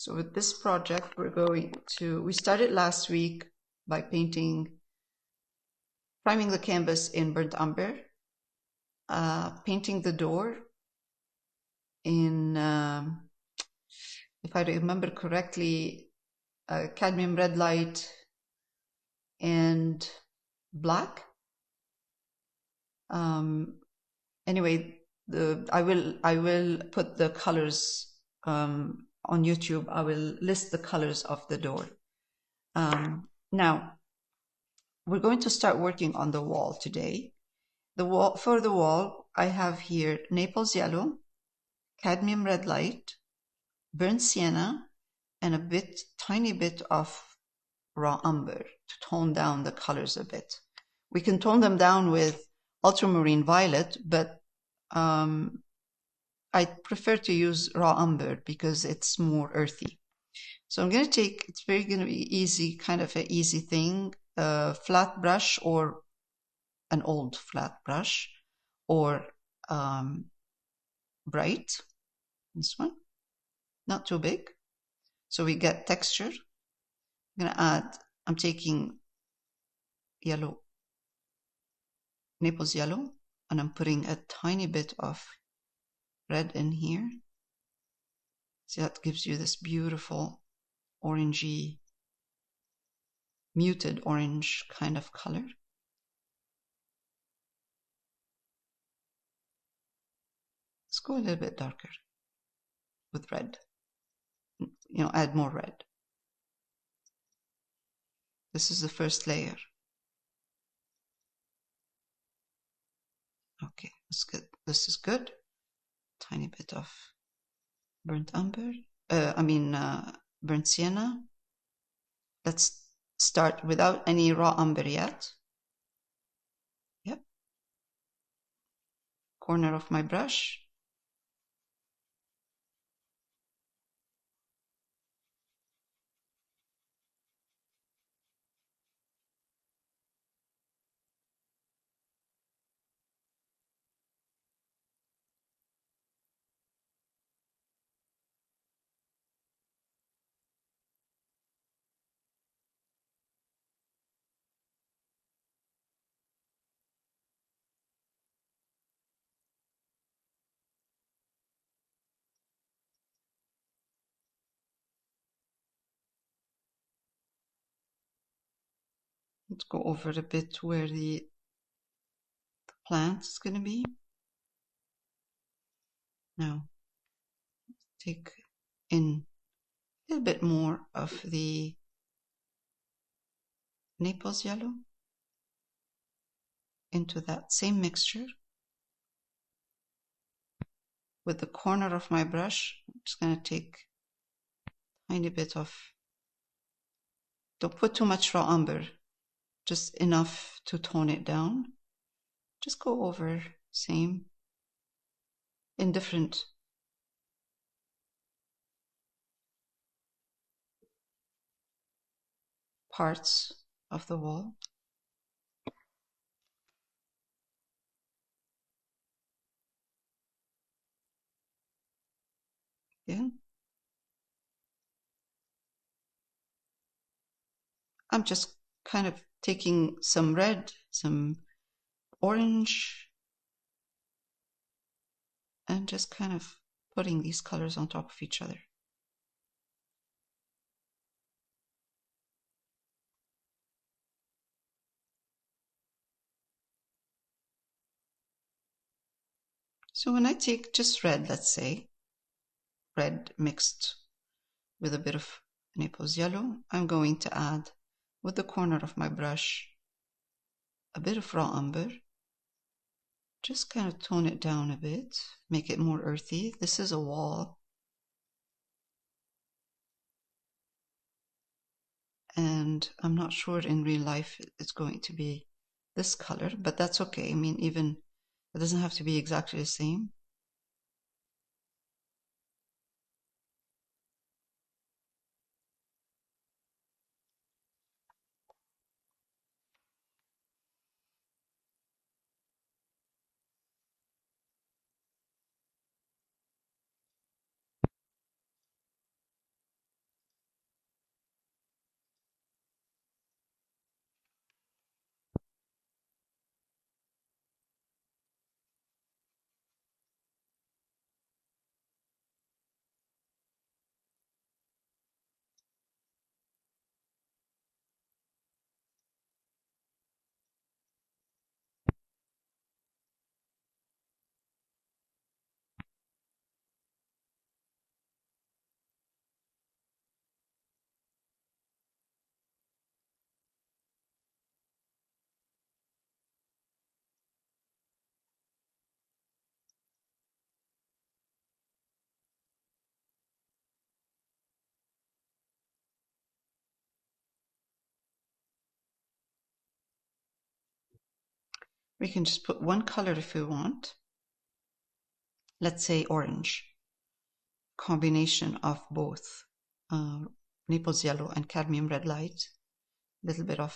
So with this project, we started last week by priming the canvas in Burnt Umber, painting the door in, if I remember correctly, Cadmium Red Light and Black. Anyway, I will put the colors on YouTube. I will list the colors of the door. Now, we're going to start working on the wall today. For the wall, I have here Naples Yellow, Cadmium Red Light, Burnt Sienna, and tiny bit of raw umber to tone down the colors a bit. We can tone them down with ultramarine violet, but I prefer to use raw umber because it's more earthy. So I'm going to it's going to be easy, kind of an easy thing, a flat brush or an old flat brush, or bright, this one, not too big. So we get texture. I'm going to I'm taking yellow, Naples Yellow, and I'm putting a tiny bit of red in here. See, that gives you this beautiful orangey, muted orange kind of color. Let's go a little bit darker with red. Add more red. This is the first layer. Okay, that's good. This is good. Tiny bit of burnt umber. Burnt sienna. Let's start without any raw umber yet. Yep. Corner of my brush. Let's go over a bit where the plant is going to be. Now, take in a little bit more of the Naples Yellow into that same mixture. With the corner of my brush, I'm just going to take a tiny bit of, don't put too much raw umber, just enough to tone it down. Just go over same in different parts of the wall. Yeah. I'm just kind of taking some red, some orange, and just kind of putting these colors on top of each other. So when I take just red, let's say, red mixed with a bit of Naples Yellow, I'm going to add, with the corner of my brush, a bit of raw umber. Just kind of tone it down a bit, make it more earthy. This is a wall. And I'm not sure in real life it's going to be this color, but that's okay. I mean, even it doesn't have to be exactly the same. We can just put one color if we want. Let's say orange. Combination of both Naples Yellow and Cadmium Red Light. A little bit of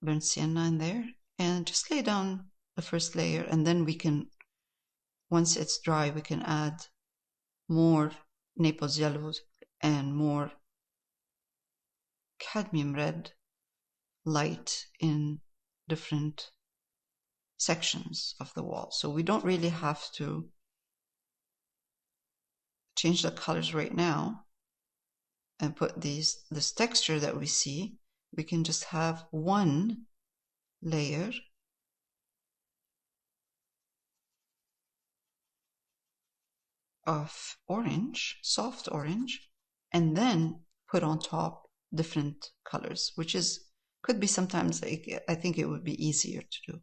burnt sienna in there. And just lay down the first layer, and then we can, once it's dry, we can add more Naples Yellows and more Cadmium Red Light in different sections of the wall. So we don't really have to change the colors right now and put this texture that we see. We can just have one layer of orange, soft orange, and then put on top different colors, which could be sometimes, I think it would be easier to do.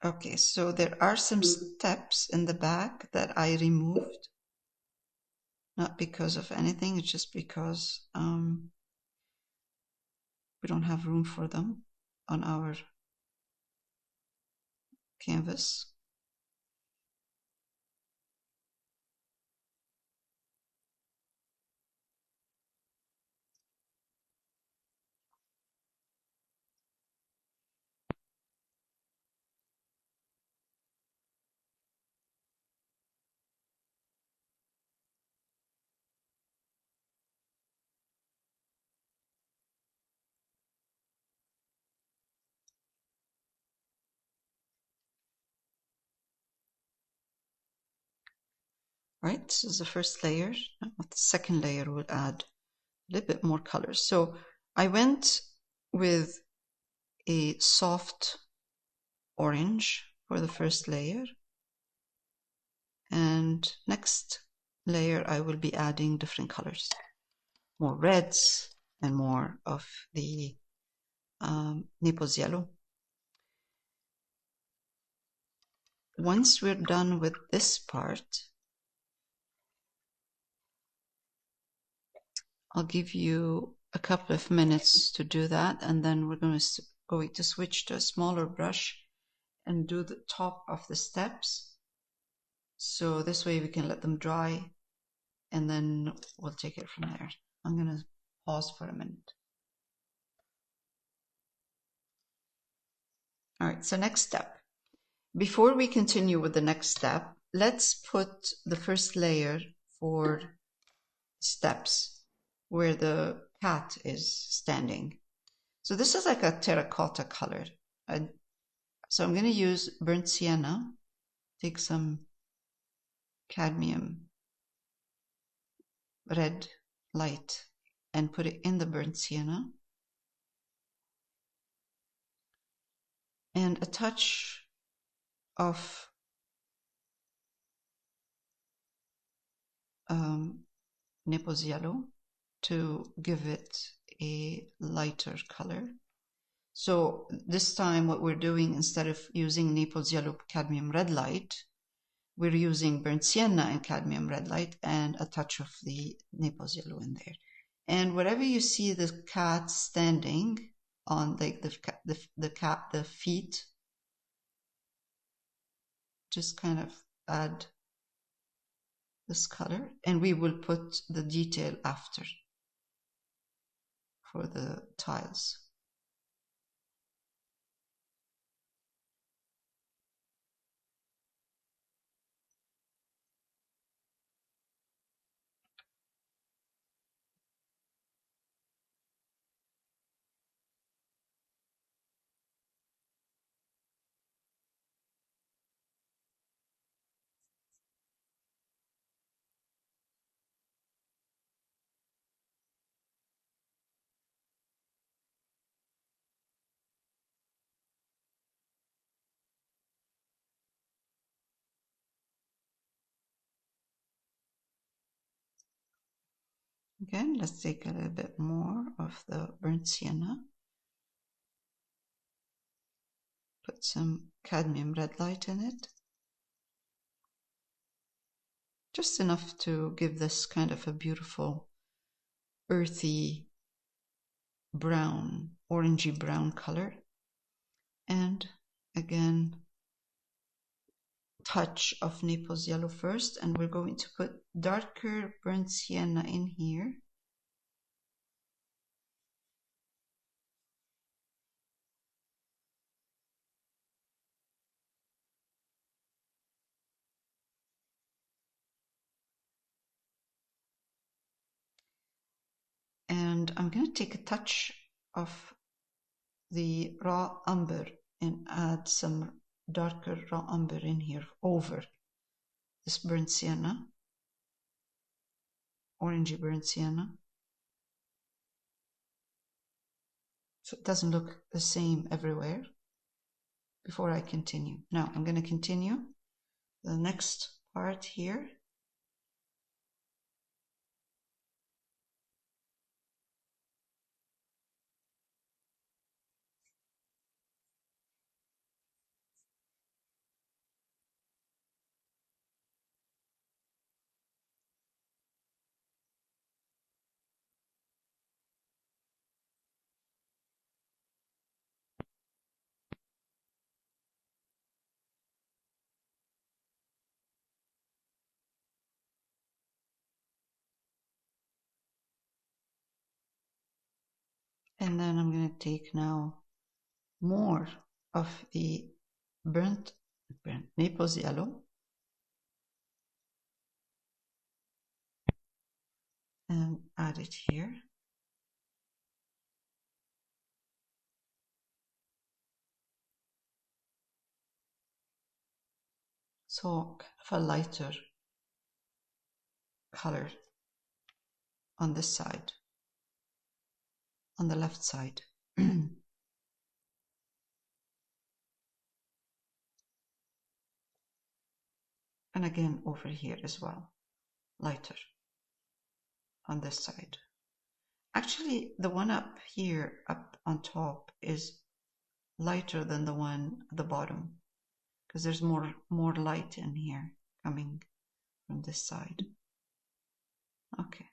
Okay, so there are some steps in the back that I removed, not because of anything, it's just because we don't have room for them on our canvas. Right, this is the first layer. Now the second layer will add a little bit more colors. So I went with a soft orange for the first layer, and next layer I will be adding different colors, more reds and more of the Naples Yellow. Once we're done with this part, I'll give you a couple of minutes to do that, and then we're going to switch to a smaller brush and do the top of the steps. So this way we can let them dry, and then we'll take it from there. I'm going to pause for a minute. All right, so next step. Before we continue with the next step, let's put the first layer for steps where the cat is standing. So this is like a terracotta color. So I'm going to use burnt sienna, take some cadmium red light and put it in the burnt sienna. And a touch of Naples Yellow to give it a lighter color. So this time what we're doing, instead of using Naples Yellow Cadmium Red Light, we're using burnt sienna and cadmium red light and a touch of the Naples Yellow in there. And wherever you see the cat standing on the feet, just kind of add this color, and we will put the detail after for the tiles. Again, let's take a little bit more of the burnt sienna. Put some cadmium red light in it. Just enough to give this kind of a beautiful earthy brown, orangey brown color. And again, touch of Naples Yellow first, and we're going to put darker burnt sienna in here. And I'm going to take a touch of the raw umber and add some darker raw umber in here over this burnt sienna, orangey burnt sienna, so it doesn't look the same everywhere before I continue. Now I'm going to continue the next part here. And then I'm going to take now more of the burnt Naples Yellow and add it here. So kind of a lighter color on this side, on the left side. And again over here as well, lighter on this side. Actually, the one up here, up on top, is lighter than the one at the bottom, because there's more light in here coming from this side. Okay.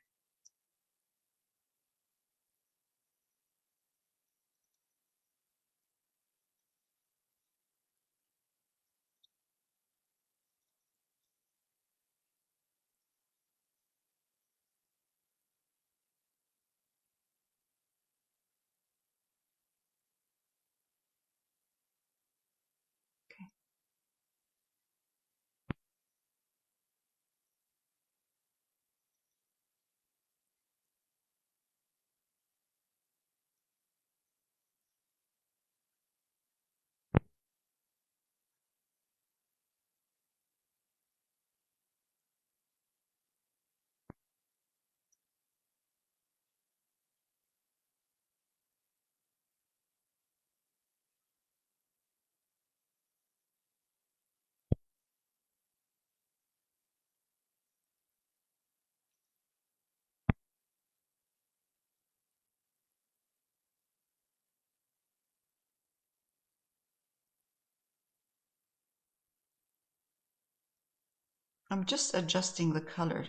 I'm just adjusting the color,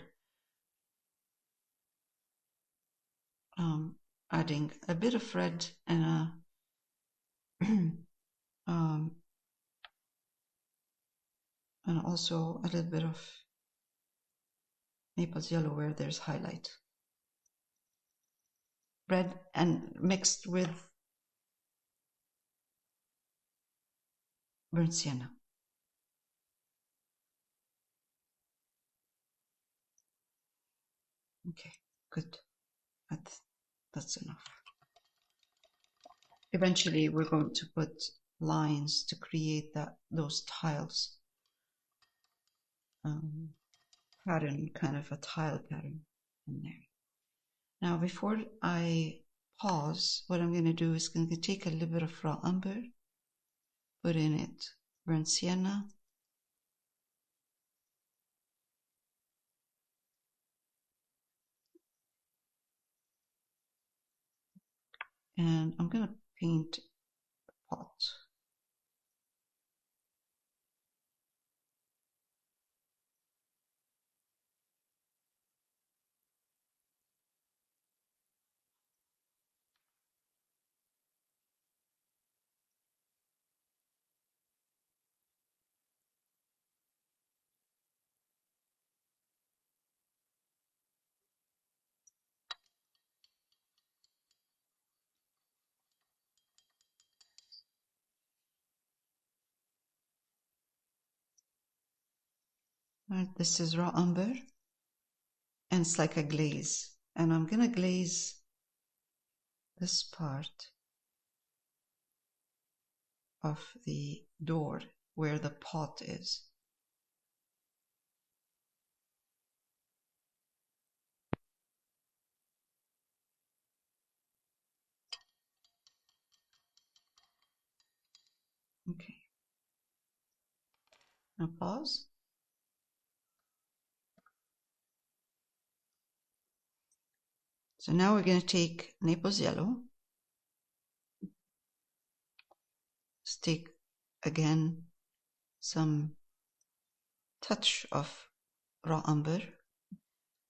adding a bit of red and and also a little bit of Naples Yellow where there's highlight. Red and mixed with burnt sienna. Okay, good. That's enough. Eventually, we're going to put lines to create those tiles. Pattern, kind of a tile pattern in there. Now, before I pause, what I'm going to do is going to take a little bit of raw umber, put in it burnt sienna, And I'm going to paint a pot. Right, this is raw umber, and it's like a glaze. And I'm going to glaze this part of the door where the pot is. Okay. Now pause. So now we're going to take Naples Yellow. Let's take again some touch of raw umber,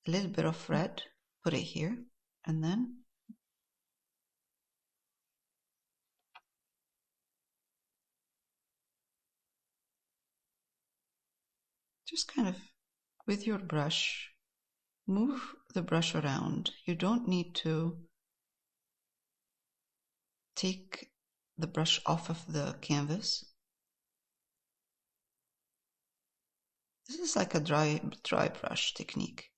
a little bit of red, put it here, and then just kind of with your brush, move the brush around. You don't need to take the brush off of the canvas. This is like a dry brush technique.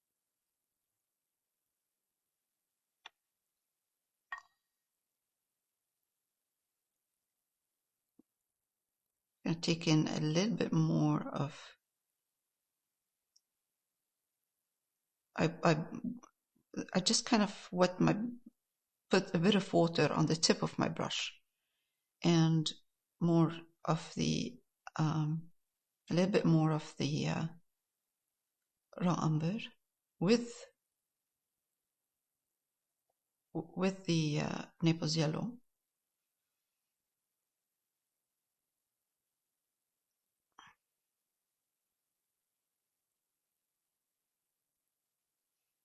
I'm going to take in a little bit more of I just kind of put a bit of water on the tip of my brush and more of the a little bit more of the raw umber with the Naples Yellow.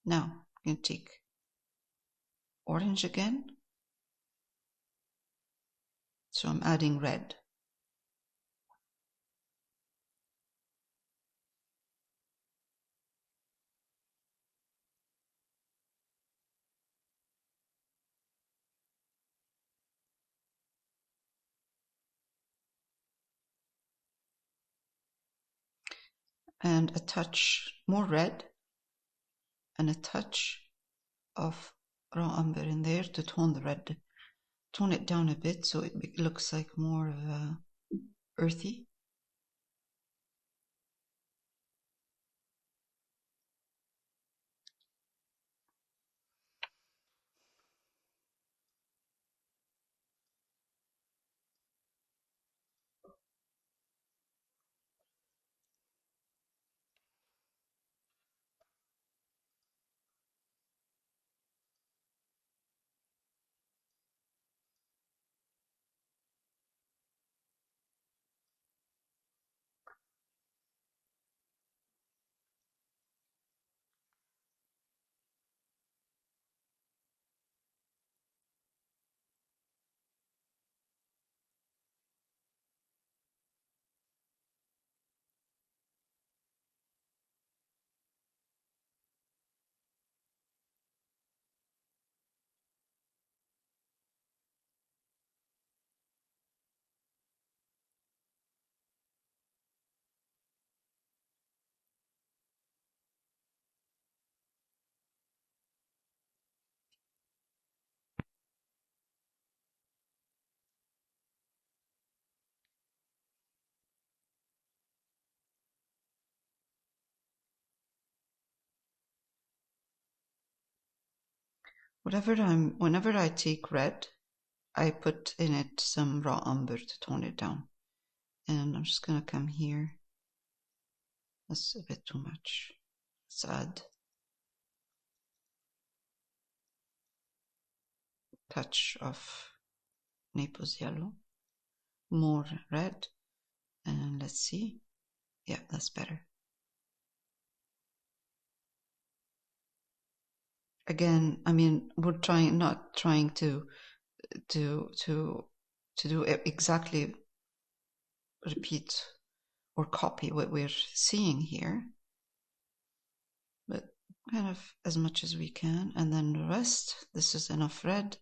Now I'm going to take orange again. So I'm adding red. And a touch more red and a touch of raw umber in there to tone the red, tone it down a bit so it looks like more of a earthy. Whenever I take red, I put in it some raw umber to tone it down. And I'm just gonna come here. That's a bit too much. Let's add touch of Naples Yellow, more red, and let's see. Yeah, that's better. Again, I mean, we're not trying to do exactly repeat or copy what we're seeing here, but kind of as much as we can. And then the rest, this is enough red.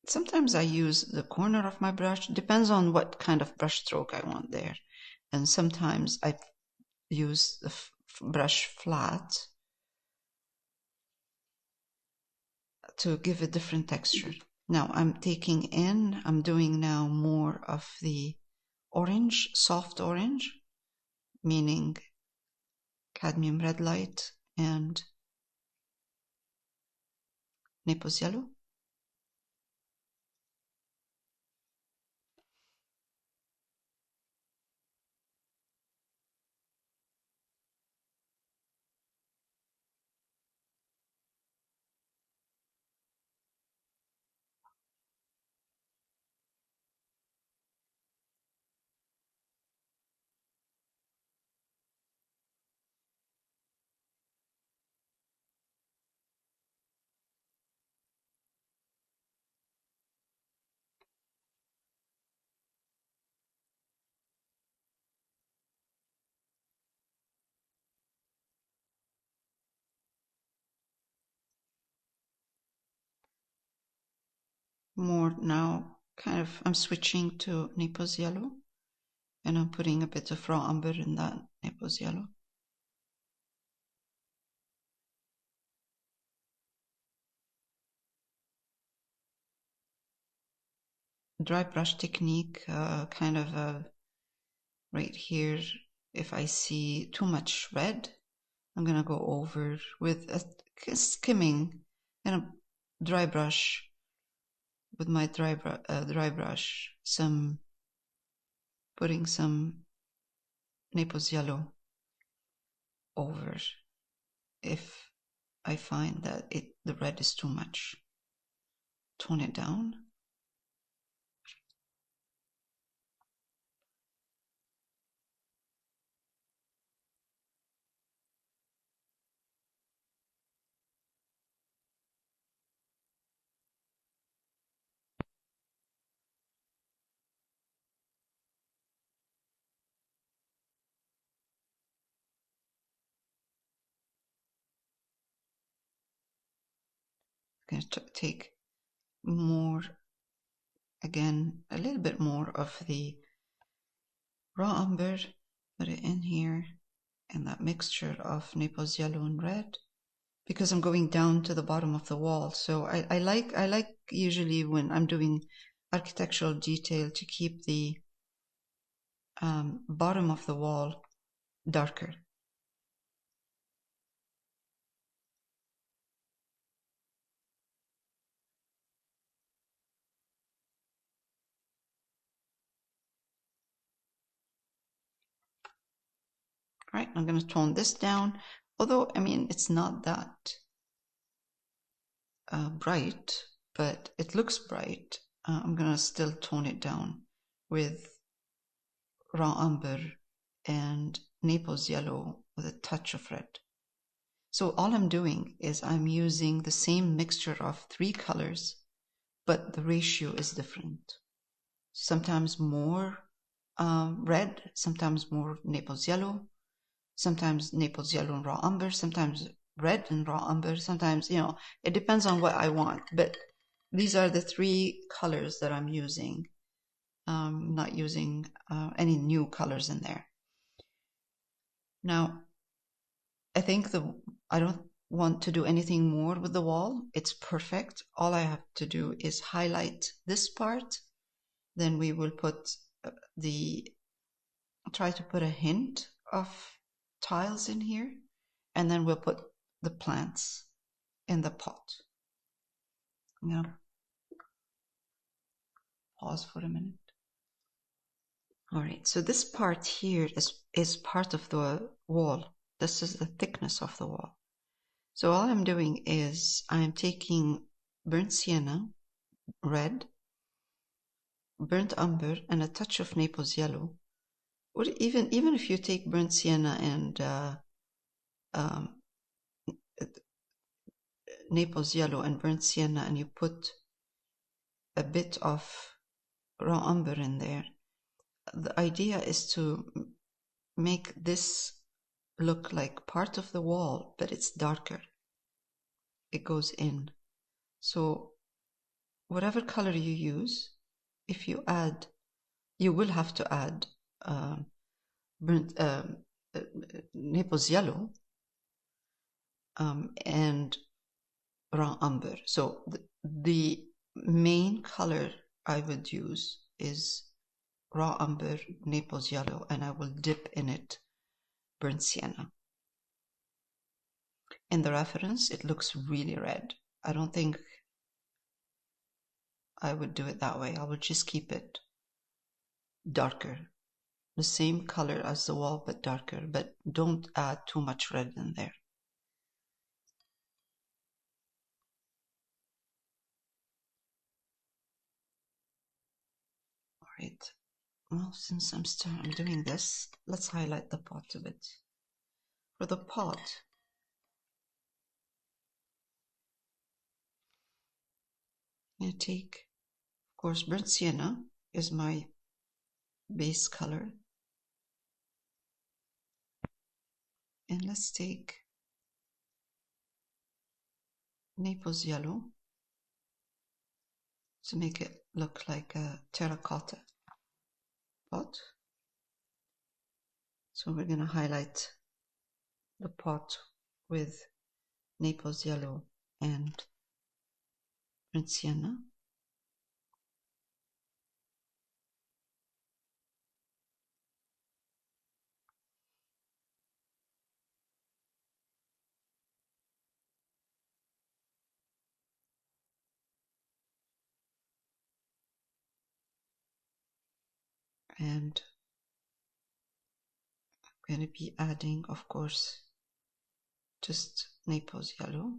Sometimes I use the corner of my brush, depends on what kind of brush stroke I want there. And sometimes I use the brush flat to give a different texture. Now I'm doing now more of the orange, soft orange, meaning Cadmium Red Light and Naples Yellow. More now, kind of, I'm switching to Naples Yellow, and I'm putting a bit of raw umber in that Naples Yellow. Dry brush technique, kind of right here. If I see too much red, I'm gonna go over with a skimming and a dry brush with my dry brush, putting some Naples Yellow over if I find that the red is too much. Tone it down. I'm going to take more, again, a little bit more of the raw umber, put it in here, and that mixture of Naples Yellow and red, because I'm going down to the bottom of the wall. So I like usually when I'm doing architectural detail to keep the bottom of the wall darker. Right, I'm going to tone this down, although, I mean, it's not that bright, but it looks bright. I'm going to still tone it down with raw umber and Naples Yellow with a touch of red. So all I'm doing is I'm using the same mixture of 3 colors, but the ratio is different. Sometimes more red, sometimes more Naples Yellow, sometimes Naples Yellow and raw umber, sometimes red and raw umber, sometimes, you know, it depends on what I want. But these are the 3 colors that I'm using. Not using any new colors in there. Now, I think I don't want to do anything more with the wall. It's perfect. All I have to do is highlight this part. Then we will put try to put a hint of tiles in here, and then we'll put the plants in the pot. I'm gonna pause for a minute. All right, so this part here is part of the wall This is the thickness of the wall. So all I'm doing is I'm taking burnt sienna, red, burnt umber, and a touch of Naples yellow. Or even if you take burnt sienna and Naples yellow and burnt sienna and you put a bit of raw umber in there, the idea is to make this look like part of the wall, but it's darker. It goes in. So whatever color you use, if you add, you will have to add burnt Naples yellow and raw umber. So the main color I would use is raw umber, Naples yellow, and I will dip in it burnt sienna. In the reference, it looks really red. I don't think I would do it that way. I would just keep it darker. The same color as the wall, but darker. But don't add too much red in there. All right. Well, since I'm doing this, let's highlight the pot a bit. For the pot, I'm going to take, of course, burnt sienna is my base color. And let's take Naples yellow to make it look like a terracotta pot. So we're going to highlight the pot with Naples yellow and burnt sienna. And I'm going to be adding, of course, just Naples yellow.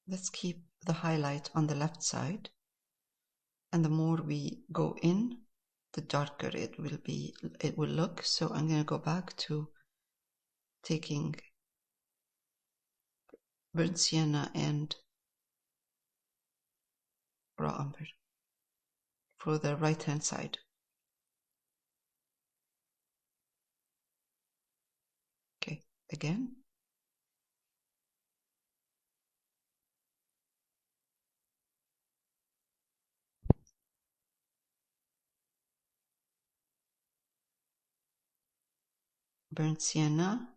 Let's keep the highlight on the left side. And the more we go in, the darker it will look. So I'm going to go back to taking burnt sienna and raw umber for the right hand side. Okay, again. Burnt sienna,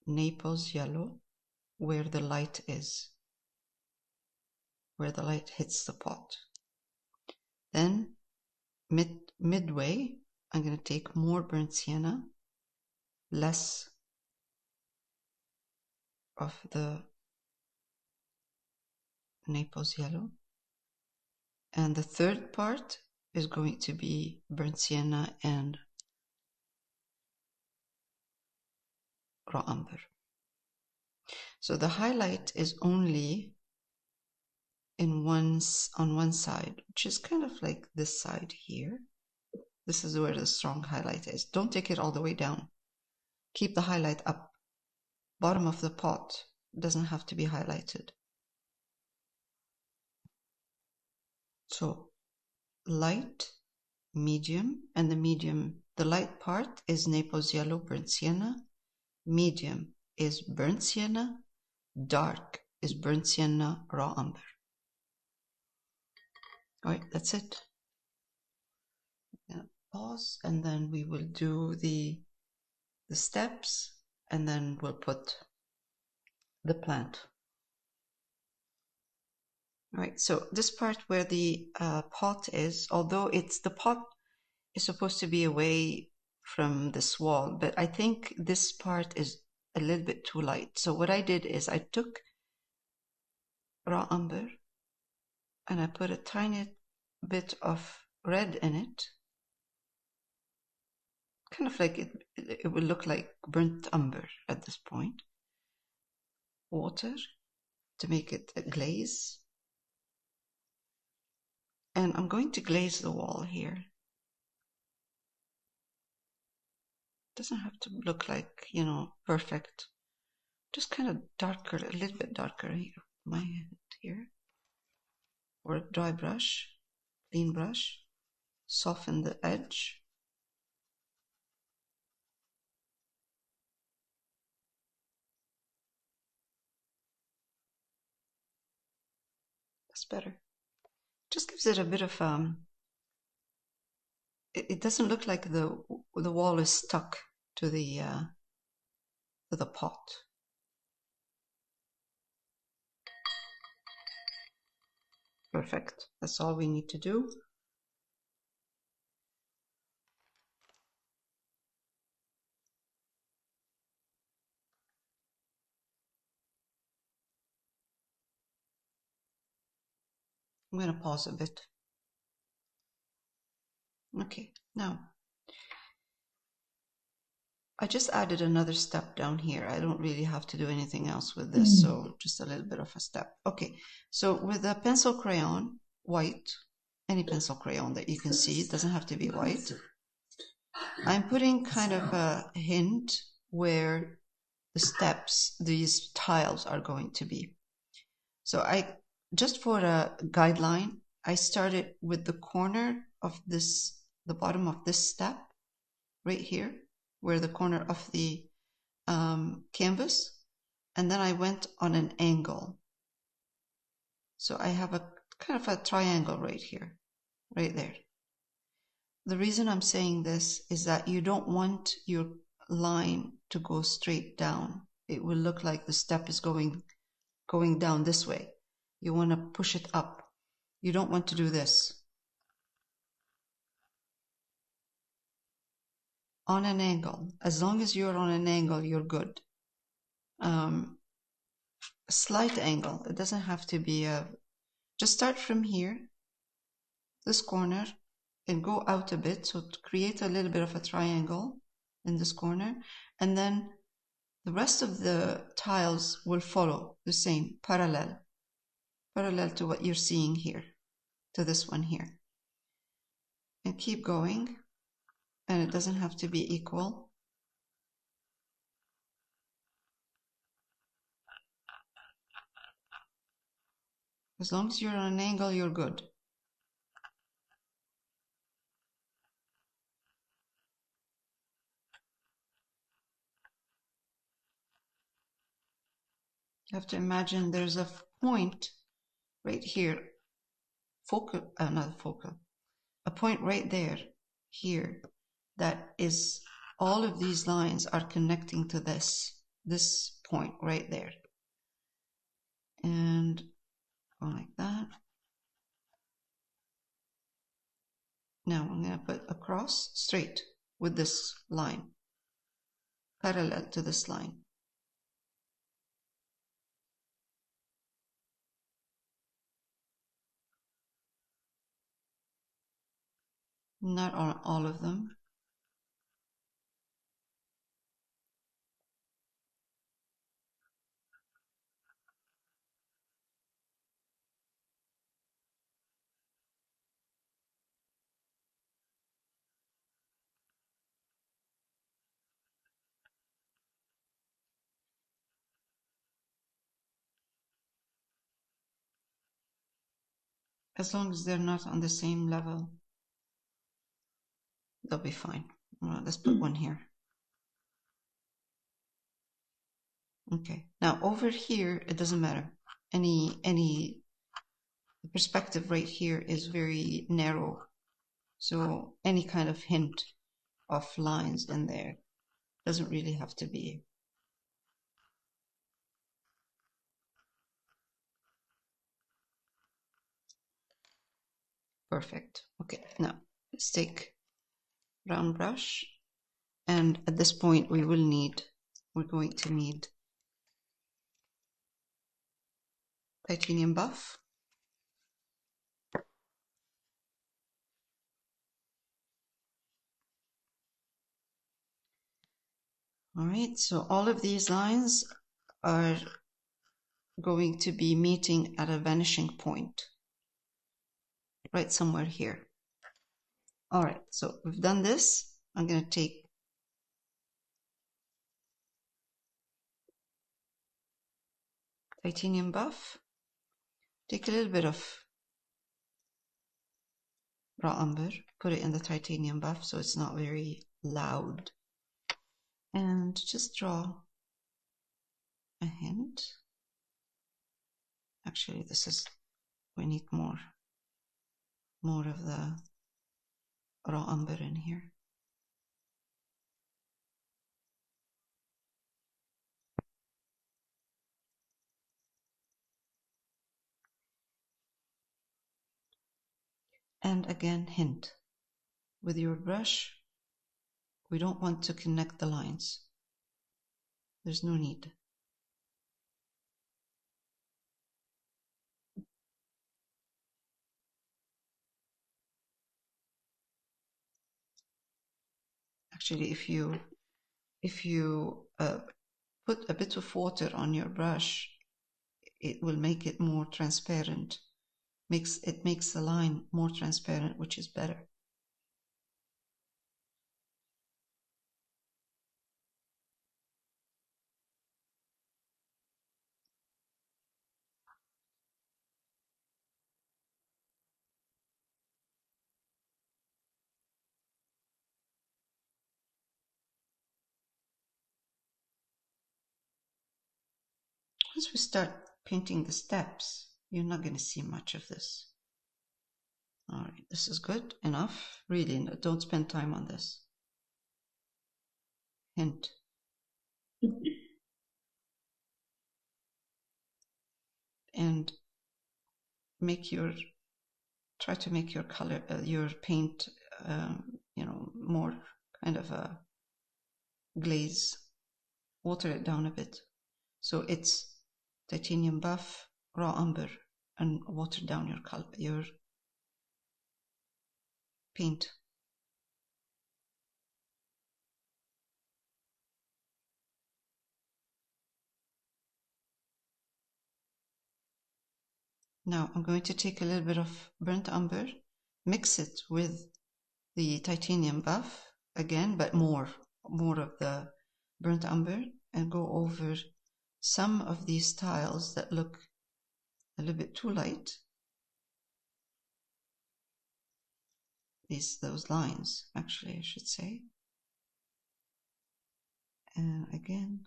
Naples yellow, where the light is, where the light hits the pot. Then midway, I'm going to take more burnt sienna, less of the Naples yellow, and the third part is going to be burnt sienna and raw umber. So the highlight is only on one side, which is kind of like this side here. This is where the strong highlight is. Don't take it all the way down. Keep the highlight up. Bottom of the pot doesn't have to be highlighted. So light, medium, and the light part is Naples yellow, burnt sienna. Medium is burnt sienna. Dark is burnt sienna, raw umber. All right, that's it. Pause, and then we will do the steps, and then we'll put the plant. All right, so this part where the pot is, although the pot is supposed to be away from this wall, but I think this part is a little bit too light. So what I did is I took raw umber and I put a tiny bit of red in it. Kind of like it will look like burnt umber at this point. Water to make it a glaze. And I'm going to glaze the wall here. Doesn't have to look like, you know, perfect. Just kind of darker, a little bit darker here. My hand here. Or a dry brush, clean brush. Soften the edge. That's better. Just gives it a bit of it doesn't look like the wall is stuck to the pot. Perfect. That's all we need to do. I'm going to pause a bit. Okay, now I just added another step down here. I don't really have to do anything else with this, so just a little bit of a step. Okay, so with a pencil crayon, white, any pencil crayon that you can see, it doesn't have to be white. I'm putting kind of a hint where the steps, these tiles are going to be. So just for a guideline, I started with the corner of this, the bottom of this step, right here, where the corner of the canvas, and then I went on an angle. So I have a kind of a triangle right here, right there. The reason I'm saying this is that you don't want your line to go straight down. It will look like the step is going down this way. You want to push it up. You don't want to do this. On an angle. As long as you're on an angle, you're good. Slight angle. It doesn't have to be just start from here, this corner, and go out a bit. So to create a little bit of a triangle in this corner. And then the rest of the tiles will follow the same, parallel to what you're seeing here, to this one here. And keep going. And it doesn't have to be equal. As long as you're on an angle, you're good. You have to imagine there's a point right here, focal, not focal, a point right there, here, that is, all of these lines are connecting to this point right there. And go like that. Now I'm going to put across straight with this line, parallel to this line. Not on all of them. As long as they're not on the same level, they'll be fine. Well, let's put one here. Okay, now over here, it doesn't matter. The perspective right here is very narrow. So any kind of hint of lines in there doesn't really have to be. Perfect. Okay, now let's take round brush. And at this point, we will need we're going to need titanium buff. All right, so all of these lines are going to be meeting at a vanishing point, right somewhere here. All right, so we've done this. I'm going to take titanium buff, take a little bit of raw umber, put it in the titanium buff so it's not very loud, and just draw a hint. Actually, we need more of the raw umber in here. And again, hint. With your brush, we don't want to connect the lines. There's no need. Actually, if you put a bit of water on your brush, it will make it more transparent. It makes the line more transparent, which is better. Once we start painting the steps, you're not going to see much of this. All right, this is good enough. Really, don't spend time on this. Hint. And try to make your color, your paint, more kind of a glaze. Water it down a bit. So it's titanium buff, raw umber, and water down your paint. Now I'm going to take a little bit of burnt umber, mix it with the titanium buff again, but more of the burnt umber, and go over some of these tiles that look a little bit too light. Those lines, actually, I should say. And again,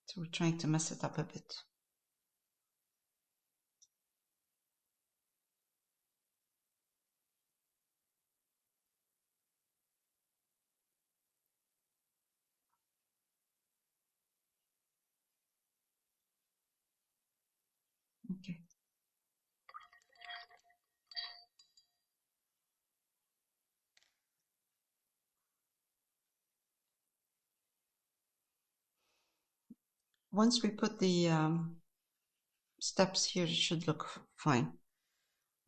so we're trying to mess it up a bit. Okay. Once we put the steps here, it should look fine.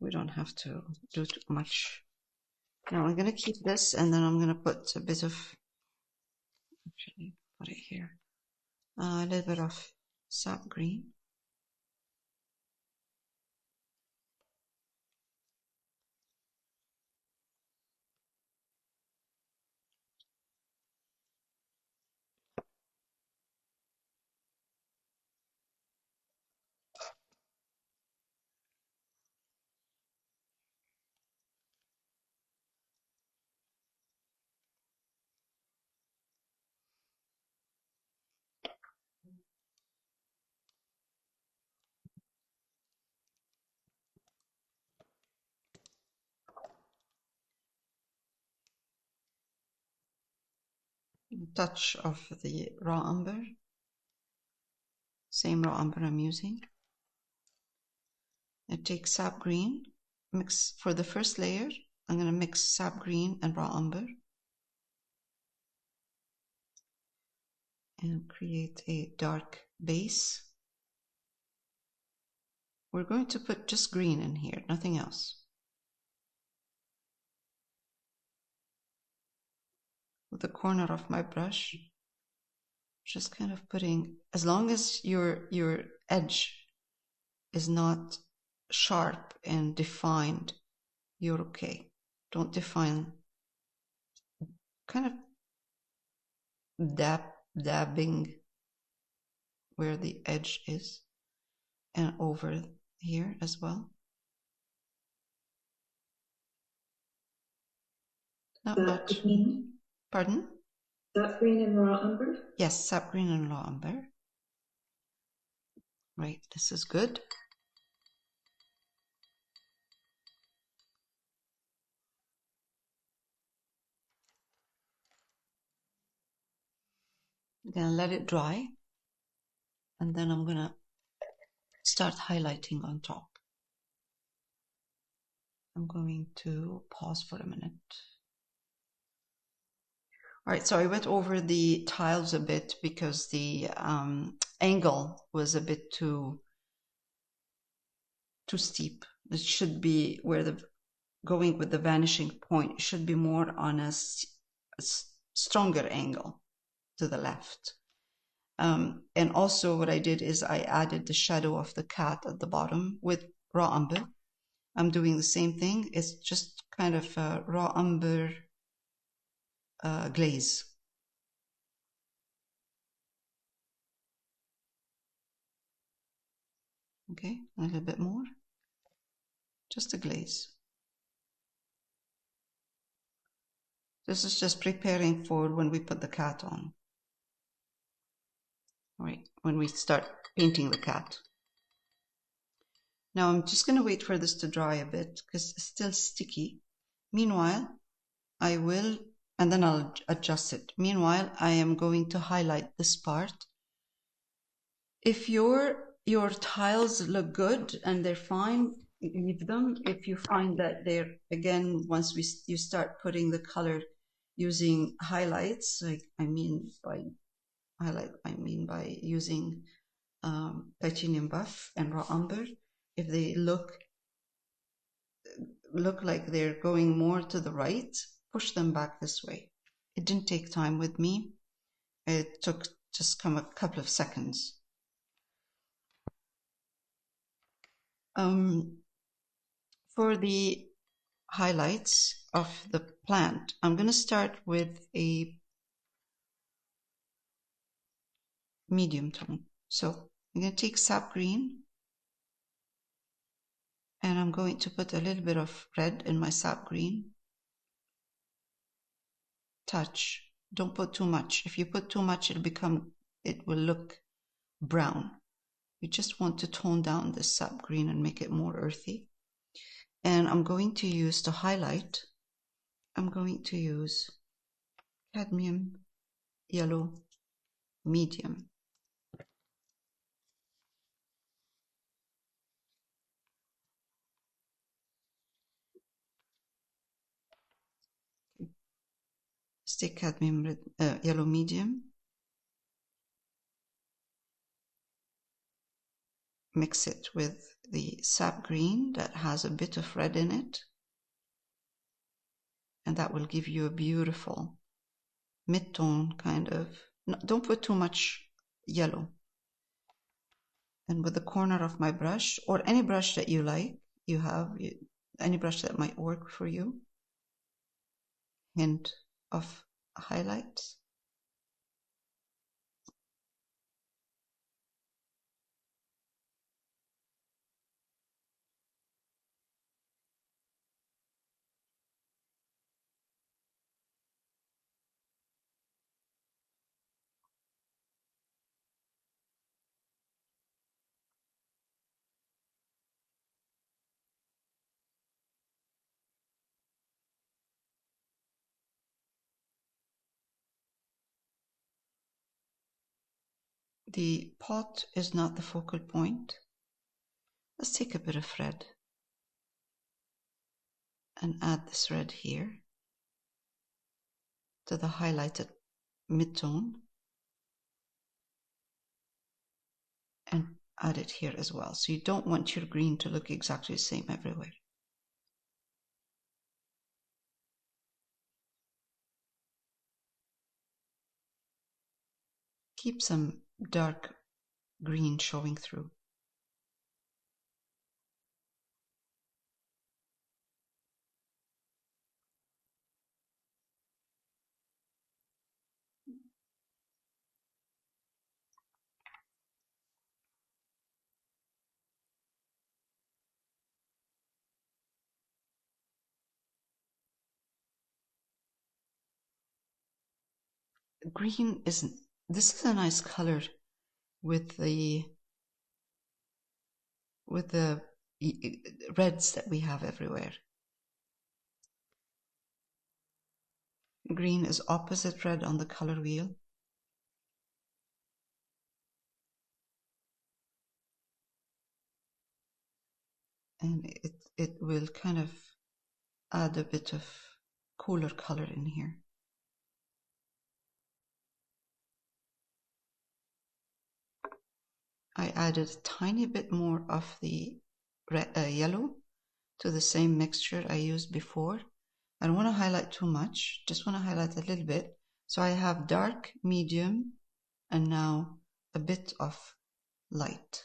We don't have to do too much. Now I'm going to keep this, and then I'm going to put a bit of, actually put it here, a little bit of sap green. A touch of the raw umber, same raw umber I'm using. I take Sap Green, mix for the first layer. I'm going to mix Sap Green and Raw Umber and create a dark base. We're going to put just green in here, nothing else. With the corner of my brush, just kind of putting, as long as your edge is not sharp and defined, you're okay. Don't define, kind of dabbing where the edge is and over here as well. Not much. Green. Pardon? Sap Green and Raw Umber? Yes, Sap Green and Raw Umber. Right, this is good. I'm gonna let it dry, and then I'm gonna start highlighting on top. I'm going to pause for a minute. All right, so I went over the tiles a bit because the angle was a bit too steep. It should be where the going with the vanishing point should be more on a stronger angle to the left. And also what I did is I added the shadow of the cat at the bottom with Raw Umber. I'm doing the same thing. It's just kind of a Raw Umber glaze. Okay, a little bit more. Just a glaze. This is just preparing for when we put the cat on. Right, when we start painting the cat. Now I'm just going to wait for this to dry a bit because it's still sticky. Meanwhile, I will, and then I'll adjust it. Meanwhile, I am going to highlight this part. If your tiles look good and they're fine, leave them. If you find that they're, again, once you start putting the color using highlights, like I mean by using titanium buff and Raw Umber, if they look like they're going more to the right, push them back this way. It didn't take time with me. It took just a couple of seconds. For the highlights of the plant, I'm going to start with a medium tone. So I'm going to take Sap Green and I'm going to put a little bit of red in my Sap Green. Touch. Don't put too much. If you put too much, it will look brown. You just want to tone down this Sap Green and make it more earthy. And I'm going to use, to highlight, I'm going to use Cadmium Yellow Medium. Let's take Cadmium Red, Yellow Medium. Mix it with the Sap Green that has a bit of red in it. And that will give you a beautiful mid-tone kind of, no, don't put too much yellow. And with the corner of my brush, or any brush that you like, any brush that might work for you, hint of highlights. The pot is not the focal point. Let's take a bit of red and add this red here to the highlighted mid-tone and add it here as well. So you don't want your green to look exactly the same everywhere. Keep some dark green showing through. Green isn't, this is a nice color with the reds that we have everywhere. Green is opposite red on the color wheel. And it will kind of add a bit of cooler color in here. I added a tiny bit more of the red, yellow to the same mixture I used before. I don't want to highlight too much, just want to highlight a little bit. So I have dark, medium, and now a bit of light.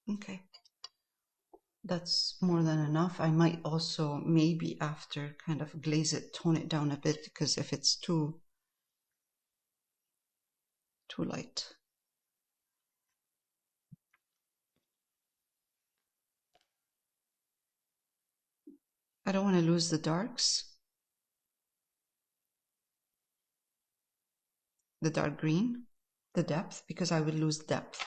Okay, that's more than enough. I might also maybe after kind of glaze it, tone it down a bit, because if it's too light. I don't want to lose the darks, the dark green, the depth, because I would lose depth.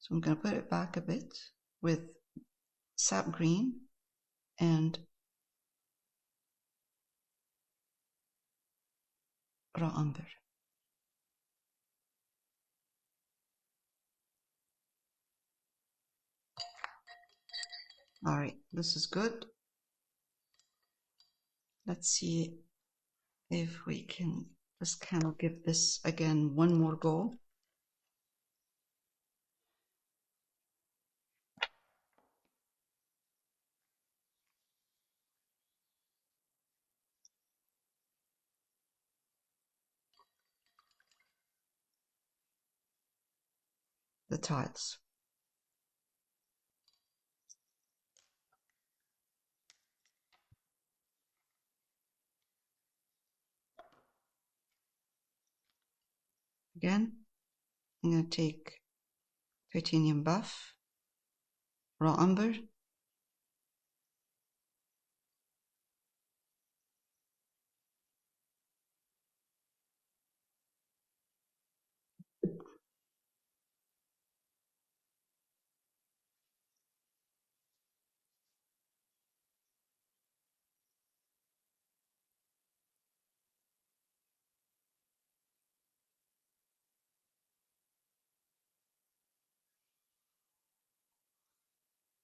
So I'm going to put it back a bit with Sap Green and Raw Umber. All right, this is good. Let's see if we can just kind of give this again one more go. The tiles. Again, I'm going to take titanium buff, raw umber,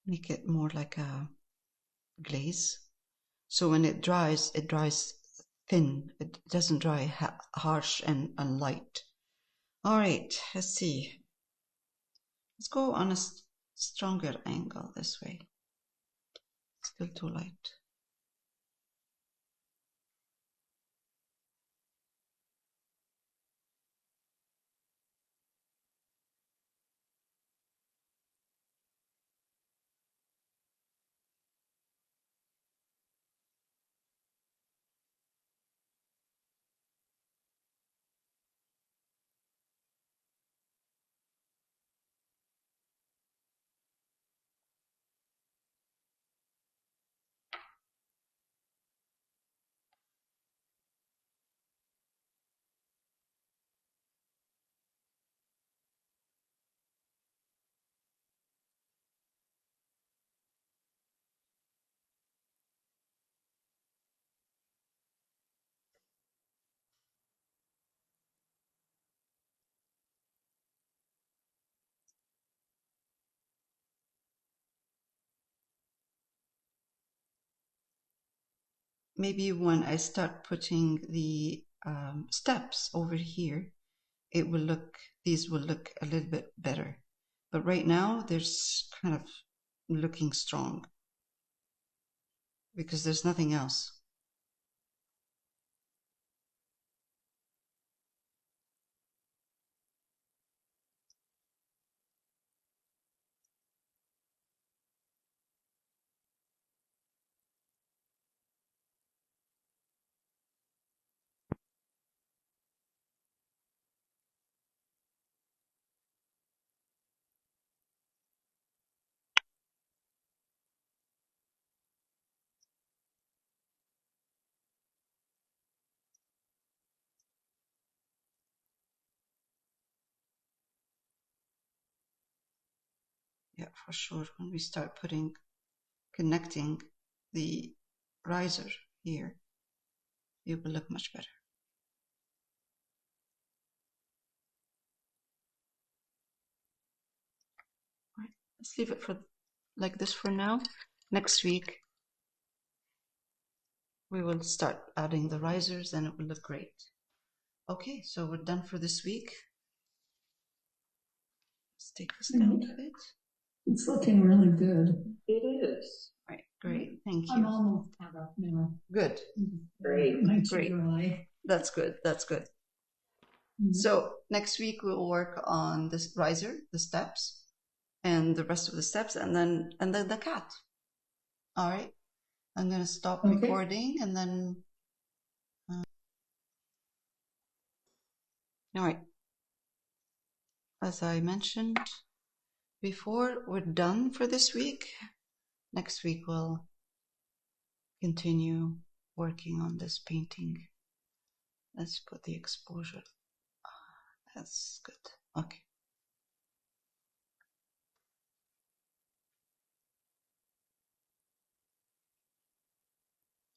make it more like a glaze. So when it dries thin. It doesn't dry harsh and light. All right, let's see. Let's go on a stronger angle this way. Still too light. maybe when I start putting the steps over here, it will look, these will look a little bit better. But right now, there's kind of looking strong because there's nothing else. Yeah, for sure. When we start connecting the riser here, it will look much better. All right, let's leave it for like this for now. Next week, we will start adding the risers and it will look great. Okay, so we're done for this week. Let's take this down a bit. It's looking really good. It is. All right, great. Thank I'm you. almost caught up now. Good. Great. Great. Dry. That's good. That's good. So next week we'll work on this riser, the steps, and the rest of the steps, and then the cat. All right. I'm gonna stop recording and then. All right. As I mentioned before, we're done for this week. Next week we'll continue working on this painting. Let's put the exposure. That's good. Okay.